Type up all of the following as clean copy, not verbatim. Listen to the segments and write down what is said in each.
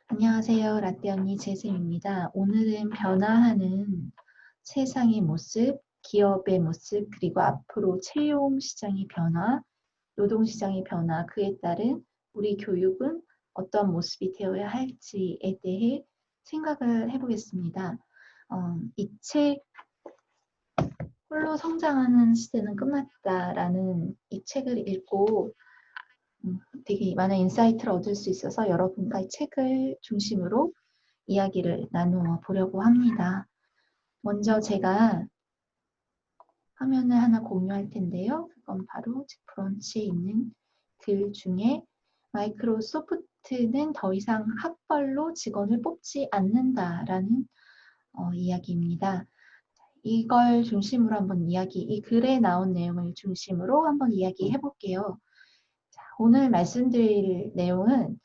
안녕하세요. 라떼 언니 재승입니다. 오늘은 변화하는 세상의 모습, 기업의 모습, 그리고 앞으로 채용 시장의 변화, 노동 시장의 변화, 그에 따른 우리 교육은 어떤 모습이 되어야 할지에 대해 생각을 해보겠습니다. 이 책, 홀로 성장하는 시대는 끝났다라는 이 책을 읽고 되게 많은 인사이트를 얻을 수 있어서 여러분과 이 책을 중심으로 이야기를 나누어 보려고 합니다. 먼저 제가 화면을 하나 공유할 텐데요. 그건 바로 브런치에 있는 글 중에 마이크로소프트는 더 이상 학벌로 직원을 뽑지 않는다라는 이야기입니다. 이걸 중심으로 한번 이 글에 나온 내용을 중심으로 한번 이야기해 볼게요. 오늘 말씀드릴 내용은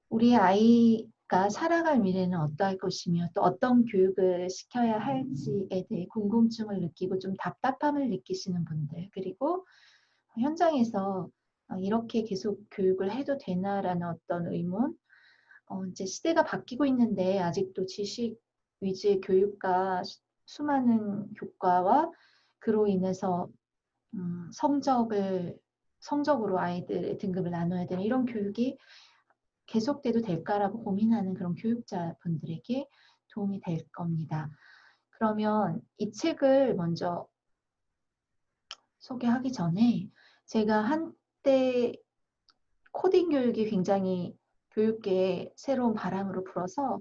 우리 아이가 살아갈 미래는 어떠할 것이며 또 어떤 교육을 시켜야 할지에 대해 궁금증을 느끼고 좀 답답함을 느끼시는 분들, 그리고 현장에서 이렇게 계속 교육을 해도 되나라는 어떤 의문, 이제 시대가 바뀌고 있는데 아직도 지식 위주의 교육과 수많은 교과와 그로 인해서 성적으로 아이들의 등급을 나눠야 되는 이런 교육이 계속돼도 될까라고 고민하는 그런 교육자분들에게 도움이 될 겁니다. 그러면 이 책을 먼저 소개하기 전에 제가 한때 코딩 교육이 굉장히 교육계에 새로운 바람으로 불어서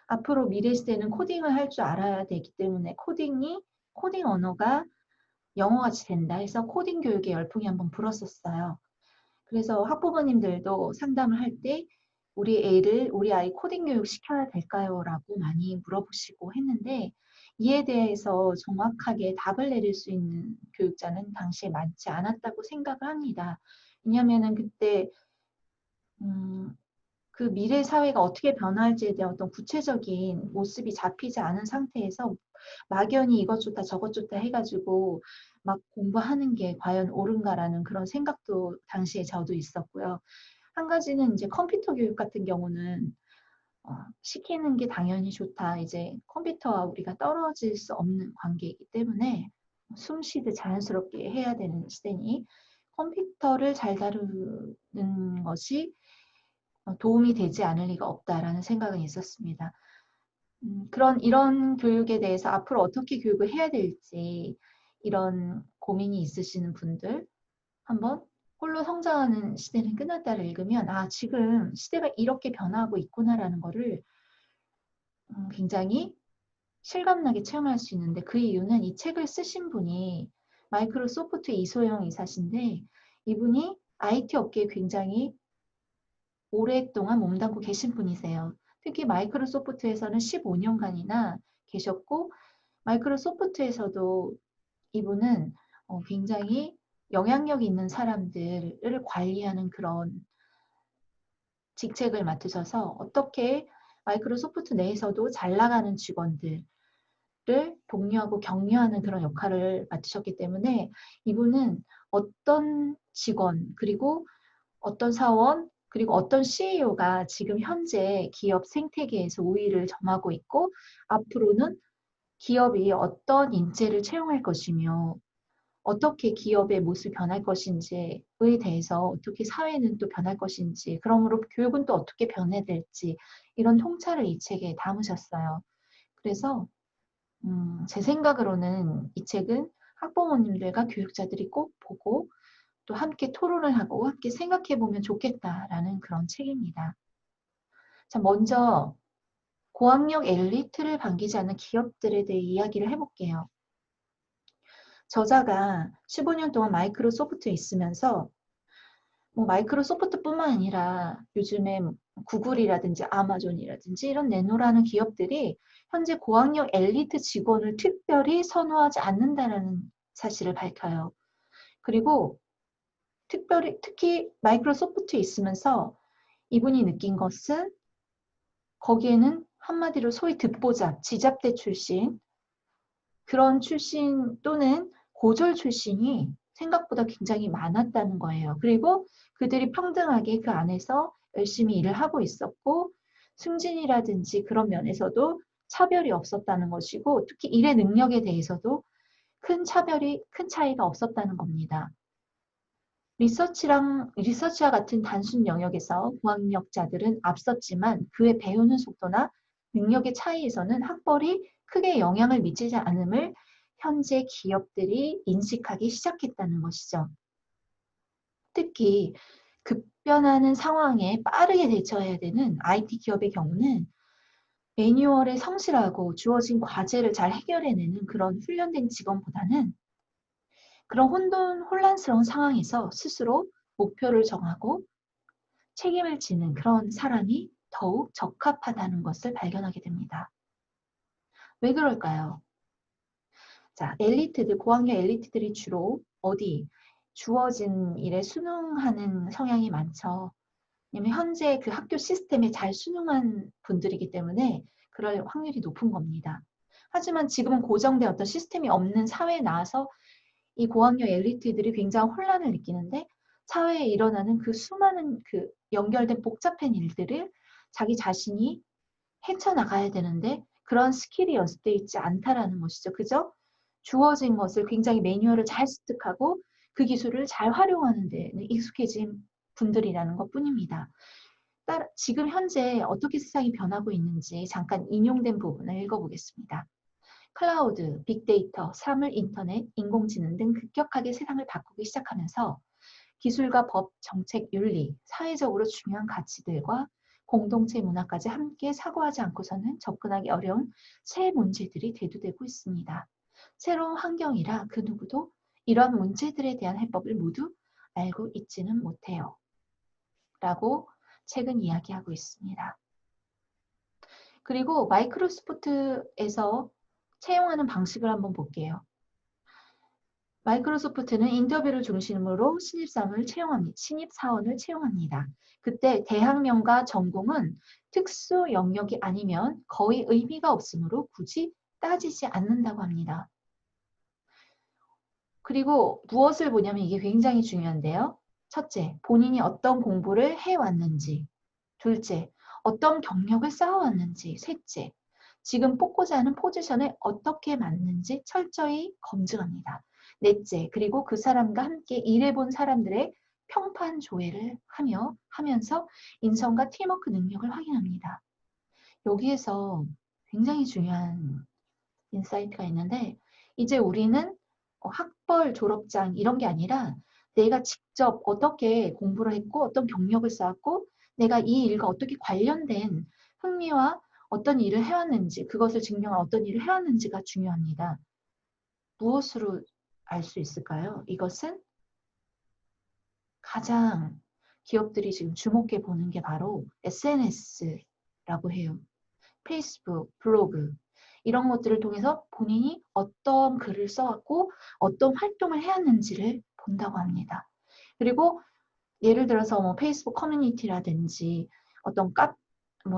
앞으로 미래 시대는 코딩을 할 줄 알아야 되기 때문에 코딩 언어가 영어같이 된다 해서 코딩 교육에 열풍이 한번 불었었어요. 그래서 학부모님들도 상담을 할 때 우리 아이 코딩 교육 시켜야 될까요? 라고 많이 물어보시고 했는데 이에 대해서 정확하게 답을 내릴 수 있는 교육자는 당시에 많지 않았다고 생각을 합니다. 왜냐하면은 그때 음, 그 미래 사회가 어떻게 변할지에 대한 어떤 구체적인 모습이 잡히지 않은 상태에서 막연히 이것 좋다 저것 좋다 해가지고 막 공부하는 게 과연 옳은가라는 그런 생각도 당시에 저도 있었고요. 한 가지는 이제 컴퓨터 교육 같은 경우는 시키는 게 당연히 좋다. 이제 컴퓨터와 우리가 떨어질 수 없는 관계이기 때문에 숨 쉬듯 자연스럽게 해야 되는 시대니 컴퓨터를 잘 다루는 것이 도움이 되지 않을 리가 없다라는 생각은 있었습니다. 이런 교육에 대해서 앞으로 어떻게 교육을 해야 될지 이런 고민이 있으시는 분들 한번 홀로 성장하는 시대는 끝났다를 읽으면 지금 시대가 이렇게 변화하고 있구나라는 거를 굉장히 실감나게 체험할 수 있는데 그 이유는 이 책을 쓰신 분이 마이크로소프트 이소영 이사신데 이분이 IT 업계에 굉장히 오랫동안 몸담고 계신 분이세요. 특히 마이크로소프트에서는 15년간이나 계셨고 마이크로소프트에서도 이분은 굉장히 영향력 있는 사람들을 관리하는 그런 직책을 맡으셔서 어떻게 마이크로소프트 내에서도 잘 나가는 직원들을 독려하고 격려하는 그런 역할을 맡으셨기 때문에 이분은 어떤 직원 그리고 어떤 사원 그리고 어떤 CEO가 지금 현재 기업 생태계에서 우위를 점하고 있고 앞으로는 기업이 어떤 인재를 채용할 것이며 어떻게 기업의 모습이 변할 것인지에 대해서 어떻게 사회는 또 변할 것인지 그러므로 교육은 또 어떻게 변해야 될지 이런 통찰을 이 책에 담으셨어요. 그래서 제 생각으로는 이 책은 학부모님들과 교육자들이 꼭 보고 또 함께 토론을 하고 함께 생각해 보면 좋겠다라는 그런 책입니다. 자, 먼저 고학력 엘리트를 반기지 않는 기업들에 대해 이야기를 해볼게요. 저자가 15년 동안 마이크로소프트에 있으면서 뭐 마이크로소프트뿐만 아니라 요즘에 구글이라든지 아마존이라든지 이런 내노라는 기업들이 현재 고학력 엘리트 직원을 특별히 선호하지 않는다는 사실을 밝혀요. 그리고 특히 마이크로소프트에 있으면서 이분이 느낀 것은 거기에는 한마디로 소위 듣보잡, 지잡대 출신, 그런 출신 또는 고졸 출신이 생각보다 굉장히 많았다는 거예요. 그리고 그들이 평등하게 그 안에서 열심히 일을 하고 있었고 승진이라든지 그런 면에서도 차별이 없었다는 것이고 특히 일의 능력에 대해서도 큰 차이가 없었다는 겁니다. 리서치와 같은 단순 영역에서 고학력자들은 앞섰지만 그의 배우는 속도나 능력의 차이에서는 학벌이 크게 영향을 미치지 않음을 현재 기업들이 인식하기 시작했다는 것이죠. 특히 급변하는 상황에 빠르게 대처해야 되는 IT 기업의 경우는 매뉴얼에 성실하고 주어진 과제를 잘 해결해내는 그런 훈련된 직원보다는 그런 혼란스러운 상황에서 스스로 목표를 정하고 책임을 지는 그런 사람이 더욱 적합하다는 것을 발견하게 됩니다. 왜 그럴까요? 자, 고학력 엘리트들이 주로 주어진 일에 순응하는 성향이 많죠. 왜냐면 현재 그 학교 시스템에 잘 순응한 분들이기 때문에 그럴 확률이 높은 겁니다. 하지만 지금은 고정된 어떤 시스템이 없는 사회에 나와서 이 고학력 엘리트들이 굉장히 혼란을 느끼는데 사회에 일어나는 그 수많은 그 연결된 복잡한 일들을 자기 자신이 헤쳐나가야 되는데 그런 스킬이 연습되어 있지 않다라는 것이죠. 그죠? 주어진 것을 굉장히 매뉴얼을 잘 습득하고 그 기술을 잘 활용하는 데는 익숙해진 분들이라는 것뿐입니다. 지금 현재 어떻게 세상이 변하고 있는지 잠깐 인용된 부분을 읽어보겠습니다. 클라우드, 빅데이터, 사물 인터넷, 인공지능 등 급격하게 세상을 바꾸기 시작하면서 기술과 법, 정책, 윤리, 사회적으로 중요한 가치들과 공동체 문화까지 함께 사고하지 않고서는 접근하기 어려운 새 문제들이 대두되고 있습니다. 새로운 환경이라 그 누구도 이러한 문제들에 대한 해법을 모두 알고 있지는 못해요. 라고 책은 이야기하고 있습니다. 그리고 마이크로소프트에서 채용하는 방식을 한번 볼게요. 마이크로소프트는 인터뷰를 중심으로 신입사원을 채용합니다. 그때 대학명과 전공은 특수 영역이 아니면 거의 의미가 없으므로 굳이 따지지 않는다고 합니다. 그리고 무엇을 보냐면 이게 굉장히 중요한데요. 첫째, 본인이 어떤 공부를 해왔는지. 둘째, 어떤 경력을 쌓아왔는지. 셋째, 지금 뽑고자 하는 포지션에 어떻게 맞는지 철저히 검증합니다. 넷째, 그리고 그 사람과 함께 일해본 사람들의 평판 조회를 하면서 인성과 팀워크 능력을 확인합니다. 여기에서 굉장히 중요한 인사이트가 있는데 이제 우리는 학벌, 졸업장 이런 게 아니라 내가 직접 어떻게 공부를 했고 어떤 경력을 쌓았고 내가 이 일과 어떻게 관련된 흥미와 어떤 일을 해왔는지 그것을 증명한 어떤 일을 해왔는지가 중요합니다. 무엇으로 알 수 있을까요? 이것은 가장 기업들이 지금 주목해 보는 게 바로 SNS라고 해요. 페이스북, 블로그 이런 것들을 통해서 본인이 어떤 글을 써왔고 어떤 활동을 해왔는지를 본다고 합니다. 그리고 예를 들어서 뭐 페이스북 커뮤니티라든지 어떤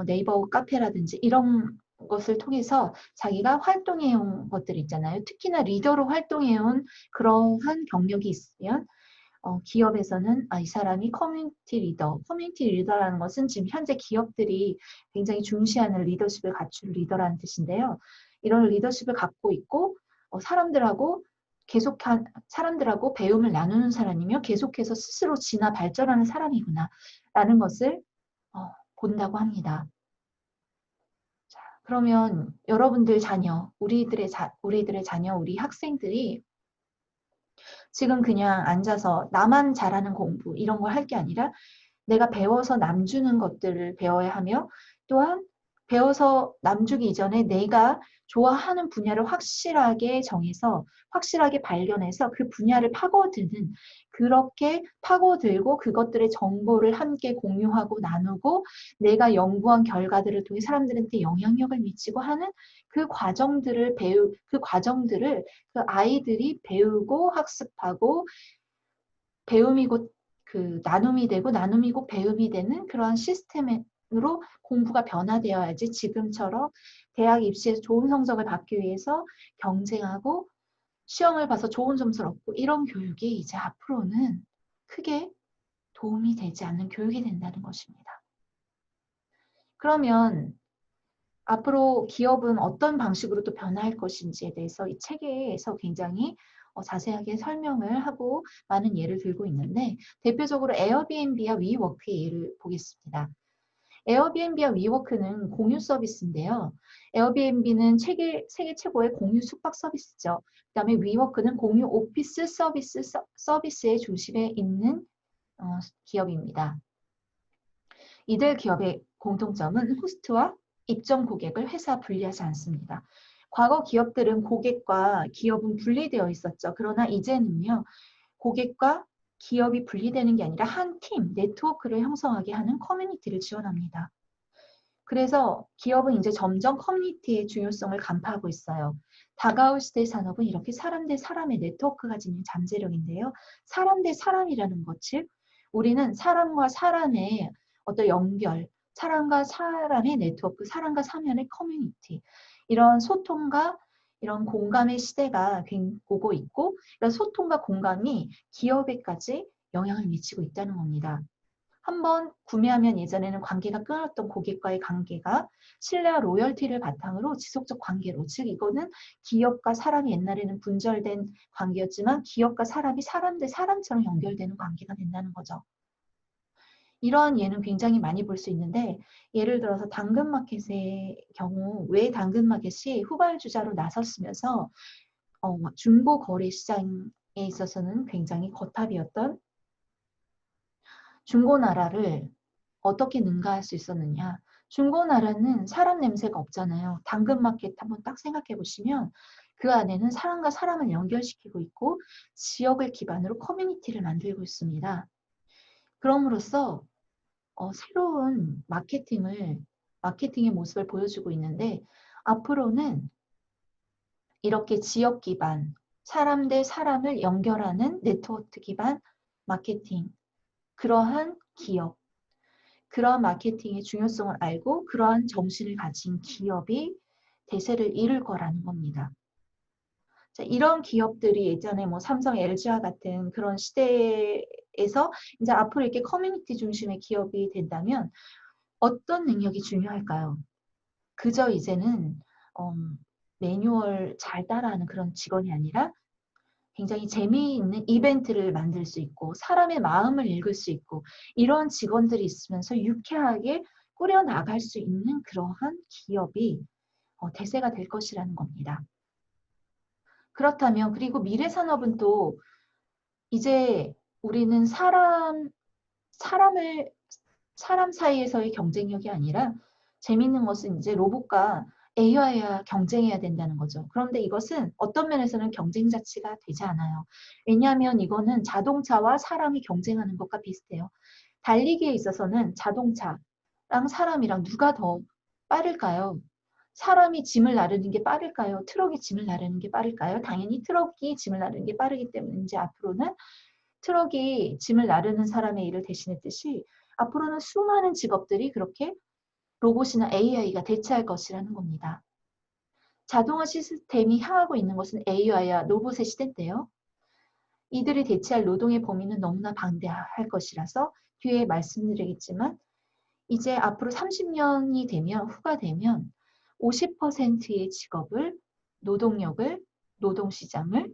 네이버 카페라든지 이런 것을 통해서 자기가 활동해온 것들 있잖아요. 특히나 리더로 활동해온 그러한 경력이 있으면 기업에서는 이 사람이 커뮤니티 리더라는 것은 지금 현재 기업들이 굉장히 중시하는 리더십을 갖춘 리더라는 뜻인데요. 이런 리더십을 갖고 있고 사람들하고 배움을 나누는 사람이며 계속해서 스스로 진화 발전하는 사람이구나 라는 것을 본다고 합니다. 자, 그러면 여러분들 자녀, 우리들의 자녀, 우리 학생들이 지금 그냥 앉아서 나만 잘하는 공부 이런 걸 할 게 아니라 내가 배워서 남주는 것들을 배워야 하며 또한 배워서 남주기 이전에 내가 좋아하는 분야를 확실하게 정해서 확실하게 발견해서 그 분야를 파고드는 그렇게 파고들고 그것들의 정보를 함께 공유하고 나누고 내가 연구한 결과들을 통해 사람들한테 영향력을 미치고 하는 그 과정들을 그 아이들이 배우고 학습하고 배움이 곧 그 나눔이 되고 나눔이 곧 배움이 되는 그러한 시스템으로 공부가 변화되어야지 지금처럼 대학 입시에서 좋은 성적을 받기 위해서 경쟁하고 시험을 봐서 좋은 점수를 얻고 이런 교육이 이제 앞으로는 크게 도움이 되지 않는 교육이 된다는 것입니다. 그러면 앞으로 기업은 어떤 방식으로 또 변화할 것인지에 대해서 이 책에서 굉장히 자세하게 설명을 하고 많은 예를 들고 있는데 대표적으로 에어비앤비와 위워크의 예를 보겠습니다. 에어비앤비와 위워크는 공유 서비스인데요. 에어비앤비는 세계 최고의 공유 숙박 서비스죠. 그다음에 위워크는 공유 오피스 서비스의 중심에 있는 기업입니다. 이들 기업의 공통점은 호스트와 입점 고객을 회사 분리하지 않습니다. 과거 기업들은 고객과 기업은 분리되어 있었죠. 그러나 이제는요. 고객과 기업이 분리되는 게 아니라 한 팀, 네트워크를 형성하게 하는 커뮤니티를 지원합니다. 그래서 기업은 이제 점점 커뮤니티의 중요성을 간파하고 있어요. 다가올 시대 산업은 이렇게 사람 대 사람의 네트워크가 지닌 잠재력인데요. 사람 대 사람이라는 것, 즉 우리는 사람과 사람의 어떤 연결, 사람과 사람의 네트워크, 사람과 사람의 커뮤니티, 이런 소통과 이런 공감의 시대가 오고 있고 이런 소통과 공감이 기업에까지 영향을 미치고 있다는 겁니다. 한번 구매하면 예전에는 관계가 끊었던 고객과의 관계가 신뢰와 로열티를 바탕으로 지속적 관계로, 즉 이거는 기업과 사람이 옛날에는 분절된 관계였지만 기업과 사람이 사람 대 사람처럼 연결되는 관계가 된다는 거죠. 이러한 예는 굉장히 많이 볼 수 있는데 예를 들어서 당근마켓의 경우 왜 당근마켓이 후발주자로 나섰으면서 중고 거래 시장에 있어서는 굉장히 거탑이었던 중고나라를 어떻게 능가할 수 있었느냐. 중고나라는 사람 냄새가 없잖아요. 당근마켓 한번 딱 생각해 보시면 그 안에는 사람과 사람을 연결시키고 있고 지역을 기반으로 커뮤니티를 만들고 있습니다. 그럼으로써 새로운 마케팅의 모습을 보여주고 있는데 앞으로는 이렇게 지역 기반, 사람 대 사람을 연결하는 네트워크 기반 마케팅, 그러한 기업, 그러한 마케팅의 중요성을 알고 그러한 정신을 가진 기업이 대세를 이룰 거라는 겁니다. 자, 이런 기업들이 예전에 뭐 삼성, LG와 같은 그런 시대에서 이제 앞으로 이렇게 커뮤니티 중심의 기업이 된다면 어떤 능력이 중요할까요? 그저 이제는 어, 매뉴얼 잘 따라하는 그런 직원이 아니라 굉장히 재미있는 이벤트를 만들 수 있고 사람의 마음을 읽을 수 있고 이런 직원들이 있으면서 유쾌하게 꾸려나갈 수 있는 그러한 기업이 대세가 될 것이라는 겁니다. 그렇다면 그리고 미래 산업은 또 이제 우리는 사람을 사람 사이에서의 경쟁력이 아니라 재미있는 것은 이제 로봇과 AI와 경쟁해야 된다는 거죠. 그런데 이것은 어떤 면에서는 경쟁 자체가 되지 않아요. 왜냐하면 이거는 자동차와 사람이 경쟁하는 것과 비슷해요. 달리기에 있어서는 자동차랑 사람이랑 누가 더 빠를까요? 사람이 짐을 나르는 게 빠를까요? 트럭이 짐을 나르는 게 빠를까요? 당연히 트럭이 짐을 나르는 게 빠르기 때문에 이제 앞으로는 트럭이 짐을 나르는 사람의 일을 대신했듯이 앞으로는 수많은 직업들이 그렇게 로봇이나 AI가 대체할 것이라는 겁니다. 자동화 시스템이 향하고 있는 것은 AI와 로봇의 시대인데요. 이들이 대체할 노동의 범위는 너무나 방대할 것이라서 뒤에 말씀드리겠지만 이제 앞으로 30년이 되면 후가 되면 50%의 직업을 노동력을 노동시장을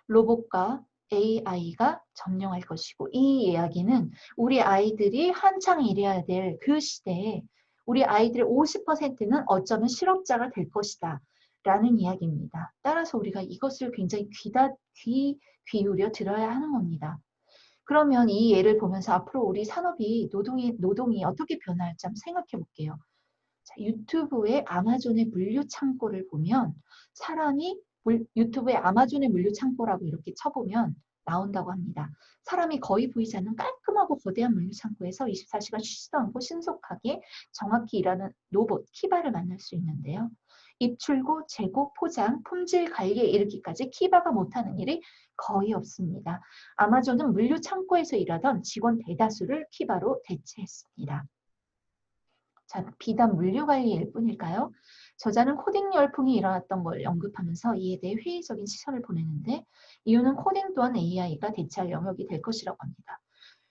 로봇과 AI가 점령할 것이고 이 이야기는 우리 아이들이 한창 일해야 될 그 시대에 우리 아이들의 50%는 어쩌면 실업자가 될 것이다 라는 이야기입니다. 따라서 우리가 이것을 굉장히 귀 기울여 들어야 하는 겁니다. 그러면 이 예를 보면서 앞으로 우리 산업이 노동이 어떻게 변할지 한번 생각해 볼게요. 자, 유튜브의 아마존의 물류 창고를 보면 사람이 유튜브의 아마존의 물류 창고라고 이렇게 쳐보면 나온다고 합니다. 사람이 거의 보이지 않는 깔끔하고 거대한 물류 창고에서 24시간 쉬지도 않고 신속하게 정확히 일하는 로봇 키바를 만날 수 있는데요. 입출고, 재고, 포장, 품질 관리에 이르기까지 키바가 못하는 일이 거의 없습니다. 아마존은 물류 창고에서 일하던 직원 대다수를 키바로 대체했습니다. 자, 비단 물류 관리일 뿐일까요? 저자는 코딩 열풍이 일어났던 걸 언급하면서 이에 대해 회의적인 시선을 보내는데 이유는 코딩 또한 AI가 대체할 영역이 될 것이라고 합니다.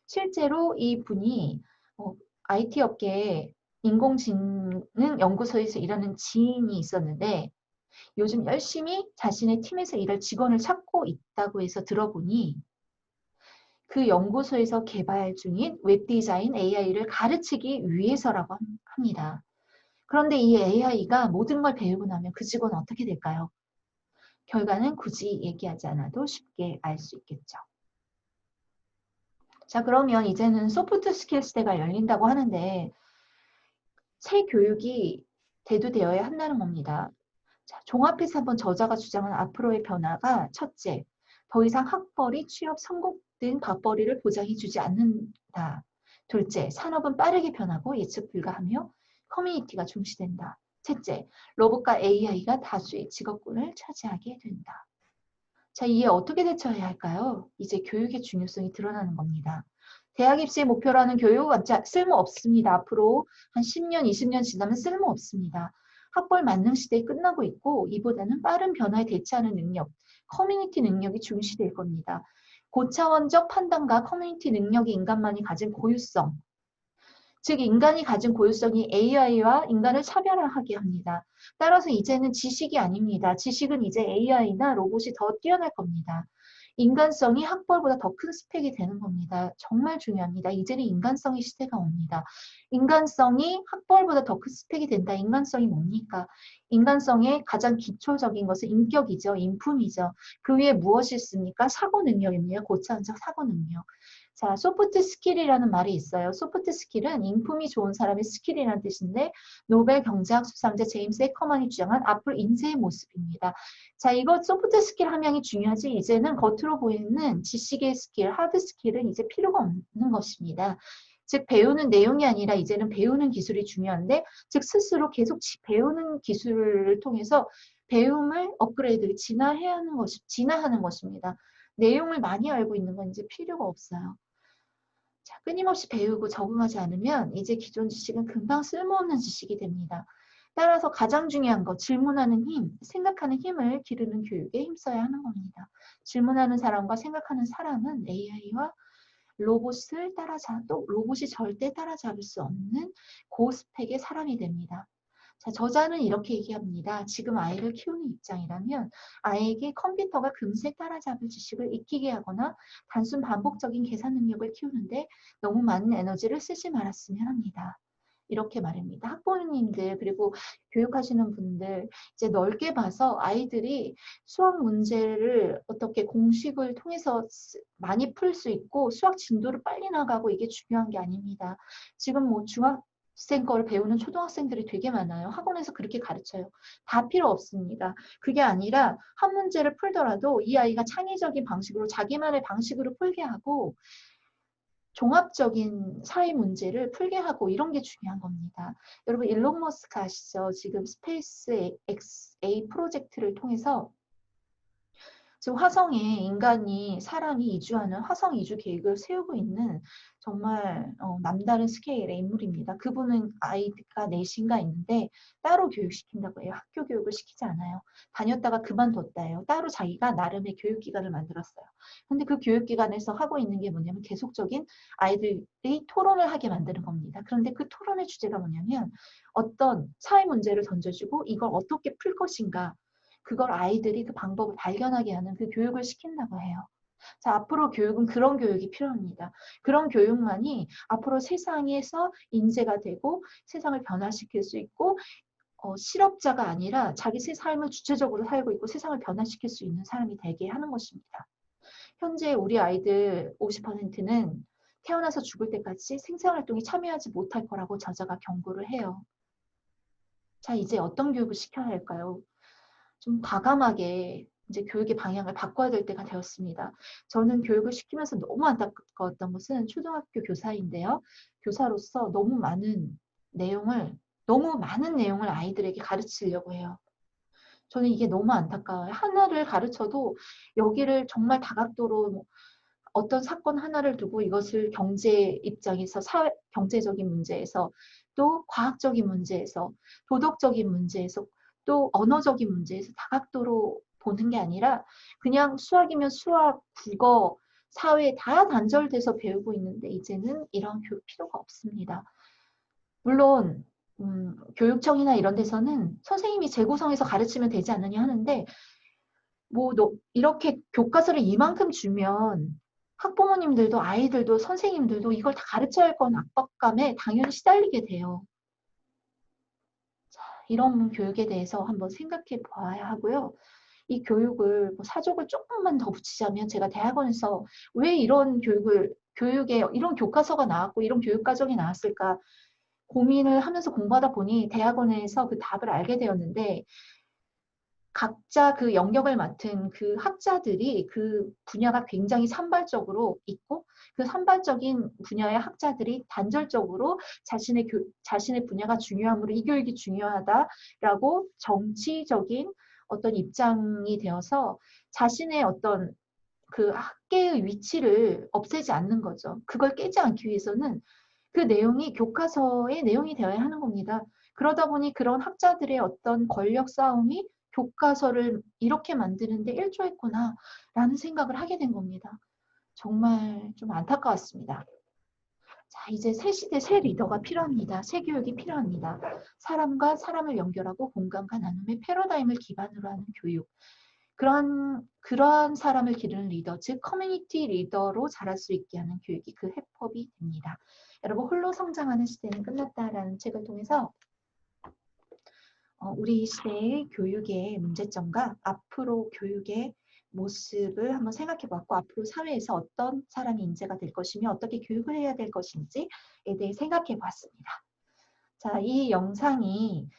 실제로 이 분이 IT 업계에 인공지능 연구소에서 일하는 지인이 있었는데 요즘 열심히 자신의 팀에서 일할 직원을 찾고 있다고 해서 들어보니 그 연구소에서 개발 중인 웹디자인 AI를 가르치기 위해서라고 합니다. 그런데 이 AI가 모든 걸 배우고 나면 그 직원은 어떻게 될까요? 결과는 굳이 얘기하지 않아도 쉽게 알 수 있겠죠. 자, 그러면 이제는 소프트 스킬 시대가 열린다고 하는데 새 교육이 대두되어야 한다는 겁니다. 자, 종합해서 한번 저자가 주장하는 앞으로의 변화가 첫째, 더 이상 학벌이 취업 성공 등 밥벌이를 보장해주지 않는다. 둘째, 산업은 빠르게 변하고 예측 불가하며 커뮤니티가 중시된다. 셋째, 로봇과 AI가 다수의 직업군을 차지하게 된다. 자, 이에 어떻게 대처해야 할까요? 이제 교육의 중요성이 드러나는 겁니다. 대학 입시의 목표라는 교육 쓸모없습니다. 앞으로 한 10년, 20년 지나면 쓸모없습니다. 학벌 만능 시대에 끝나고 있고 이보다는 빠른 변화에 대처하는 능력, 커뮤니티 능력이 중시될 겁니다. 고차원적 판단과 커뮤니티 능력이 인간만이 가진 고유성, 즉 인간이 가진 고유성이 AI와 인간을 차별화하게 합니다. 따라서 이제는 지식이 아닙니다. 지식은 이제 AI나 로봇이 더 뛰어날 겁니다. 인간성이 학벌보다 더 큰 스펙이 되는 겁니다. 정말 중요합니다. 이제는 인간성의 시대가 옵니다. 인간성이 학벌보다 더 큰 스펙이 된다. 인간성이 뭡니까? 인간성의 가장 기초적인 것은 인격이죠. 인품이죠. 그 위에 무엇이 있습니까? 사고 능력입니다. 고차원적 사고 능력. 자, 소프트 스킬이라는 말이 있어요. 소프트 스킬은 인품이 좋은 사람의 스킬이라는 뜻인데 노벨 경제학 수상자 제임스 에커먼이 주장한 앞으로 인재의 모습입니다. 자, 이거 소프트 스킬 함량이 중요하지 이제는 겉으로 보이는 지식의 스킬, 하드 스킬은 이제 필요가 없는 것입니다. 즉 배우는 내용이 아니라 이제는 배우는 기술이 중요한데 즉 스스로 계속 배우는 기술을 통해서 배움을 업그레이드, 진화하는 것입니다. 내용을 많이 알고 있는 건 이제 필요가 없어요. 자, 끊임없이 배우고 적응하지 않으면 이제 기존 지식은 금방 쓸모없는 지식이 됩니다. 따라서 가장 중요한 것, 질문하는 힘, 생각하는 힘을 기르는 교육에 힘써야 하는 겁니다. 질문하는 사람과 생각하는 사람은 AI와 또 로봇이 절대 따라잡을 수 없는 고스펙의 사람이 됩니다. 자, 저자는 이렇게 얘기합니다. 지금 아이를 키우는 입장이라면 아이에게 컴퓨터가 금세 따라잡을 지식을 익히게 하거나 단순 반복적인 계산 능력을 키우는데 너무 많은 에너지를 쓰지 말았으면 합니다. 이렇게 말합니다. 학부모님들 그리고 교육하시는 분들 이제 넓게 봐서 아이들이 수학 문제를 어떻게 공식을 통해서 많이 풀 수 있고 수학 진도를 빨리 나가고 이게 중요한 게 아닙니다. 지금 뭐 중학생 거를 배우는 초등학생들이 되게 많아요. 학원에서 그렇게 가르쳐요. 다 필요 없습니다. 그게 아니라 한 문제를 풀더라도 이 아이가 창의적인 방식으로 자기만의 방식으로 풀게 하고 종합적인 사회 문제를 풀게 하고 이런 게 중요한 겁니다. 여러분 일론 머스크 아시죠? 지금 스페이스 A 프로젝트를 통해서 지금 화성에 사람이 이주하는 화성 이주 계획을 세우고 있는 정말 남다른 스케일의 인물입니다. 그분은 아이가 넷인가 있는데 따로 교육시킨다고 해요. 학교 교육을 시키지 않아요. 다녔다가 그만뒀다 해요. 따로 자기가 나름의 교육기관을 만들었어요. 근데 그 교육기관에서 하고 있는 게 뭐냐면 계속적인 아이들이 토론을 하게 만드는 겁니다. 그런데 그 토론의 주제가 뭐냐면 어떤 사회 문제를 던져주고 이걸 어떻게 풀 것인가 그걸 아이들이 그 방법을 발견하게 하는 그 교육을 시킨다고 해요. 자, 앞으로 교육은 그런 교육이 필요합니다. 그런 교육만이 앞으로 세상에서 인재가 되고 세상을 변화시킬 수 있고 실업자가 아니라 자기 삶을 주체적으로 살고 있고 세상을 변화시킬 수 있는 사람이 되게 하는 것입니다. 현재 우리 아이들 50%는 태어나서 죽을 때까지 생생활동에 참여하지 못할 거라고 저자가 경고를 해요. 자, 이제 어떤 교육을 시켜야 할까요? 좀 과감하게 이제 교육의 방향을 바꿔야 될 때가 되었습니다. 저는 교육을 시키면서 너무 안타까웠던 것은 초등학교 교사인데요. 교사로서 너무 많은 내용을 아이들에게 가르치려고 해요. 저는 이게 너무 안타까워요. 하나를 가르쳐도 여기를 정말 다각도로 어떤 사건 하나를 두고 이것을 경제 입장에서 경제적인 문제에서 또 과학적인 문제에서 도덕적인 문제에서 또 언어적인 문제에서 다각도로 보는 게 아니라 그냥 수학이면 수학, 국어, 사회 다 단절돼서 배우고 있는데 이제는 이런 교육 필요가 없습니다. 물론 교육청이나 이런 데서는 선생님이 재구성해서 가르치면 되지 않느냐 하는데 뭐 이렇게 교과서를 이만큼 주면 학부모님들도 아이들도 선생님들도 이걸 다 가르쳐야 할 건 압박감에 당연히 시달리게 돼요. 자, 이런 교육에 대해서 한번 생각해 봐야 하고요. 이 교육을 뭐 사족을 조금만 더 붙이자면 제가 대학원에서 왜 이런 교육에 이런 교과서가 나왔고 이런 교육 과정이 나왔을까 고민을 하면서 공부하다 보니 대학원에서 그 답을 알게 되었는데 각자 그 영역을 맡은 그 학자들이 그 분야가 굉장히 산발적으로 있고 그 산발적인 분야의 학자들이 단절적으로 자신의 분야가 중요하므로 이 교육이 중요하다라고 정치적인 어떤 입장이 되어서 자신의 어떤 그 학계의 위치를 없애지 않는 거죠. 그걸 깨지 않기 위해서는 그 내용이 교과서의 내용이 되어야 하는 겁니다. 그러다 보니 그런 학자들의 어떤 권력 싸움이 교과서를 이렇게 만드는데 일조했구나라는 생각을 하게 된 겁니다. 정말 좀 안타까웠습니다. 자, 이제 새 시대 새 리더가 필요합니다. 새 교육이 필요합니다. 사람과 사람을 연결하고 공감과 나눔의 패러다임을 기반으로 하는 교육. 그러한 사람을 기르는 리더, 즉 커뮤니티 리더로 자랄 수 있게 하는 교육이 그 해법이 됩니다. 여러분, 홀로 성장하는 시대는 끝났다라는 책을 통해서 우리 시대의 교육의 문제점과 앞으로 교육의 모습을 한번 생각해 봤고 앞으로 사회에서 어떤 사람이 인재가 될 것이며 어떻게 교육을 해야 될 것인지에 대해 생각해 봤습니다. 자, 이 영상이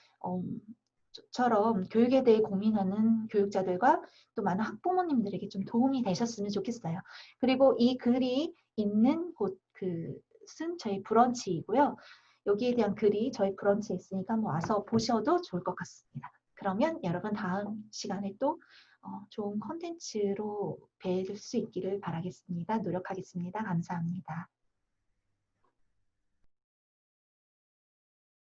처럼 교육에 대해 고민하는 교육자들과 또 많은 학부모님들에게 좀 도움이 되셨으면 좋겠어요. 그리고 이 글이 있는 곳은 저희 브런치이고요. 여기에 대한 글이 저희 브런치에 있으니까 한번 와서 보셔도 좋을 것 같습니다. 그러면 여러분 다음 시간에 또 좋은 컨텐츠로 뵐 수 있기를 바라겠습니다. 노력하겠습니다. 감사합니다.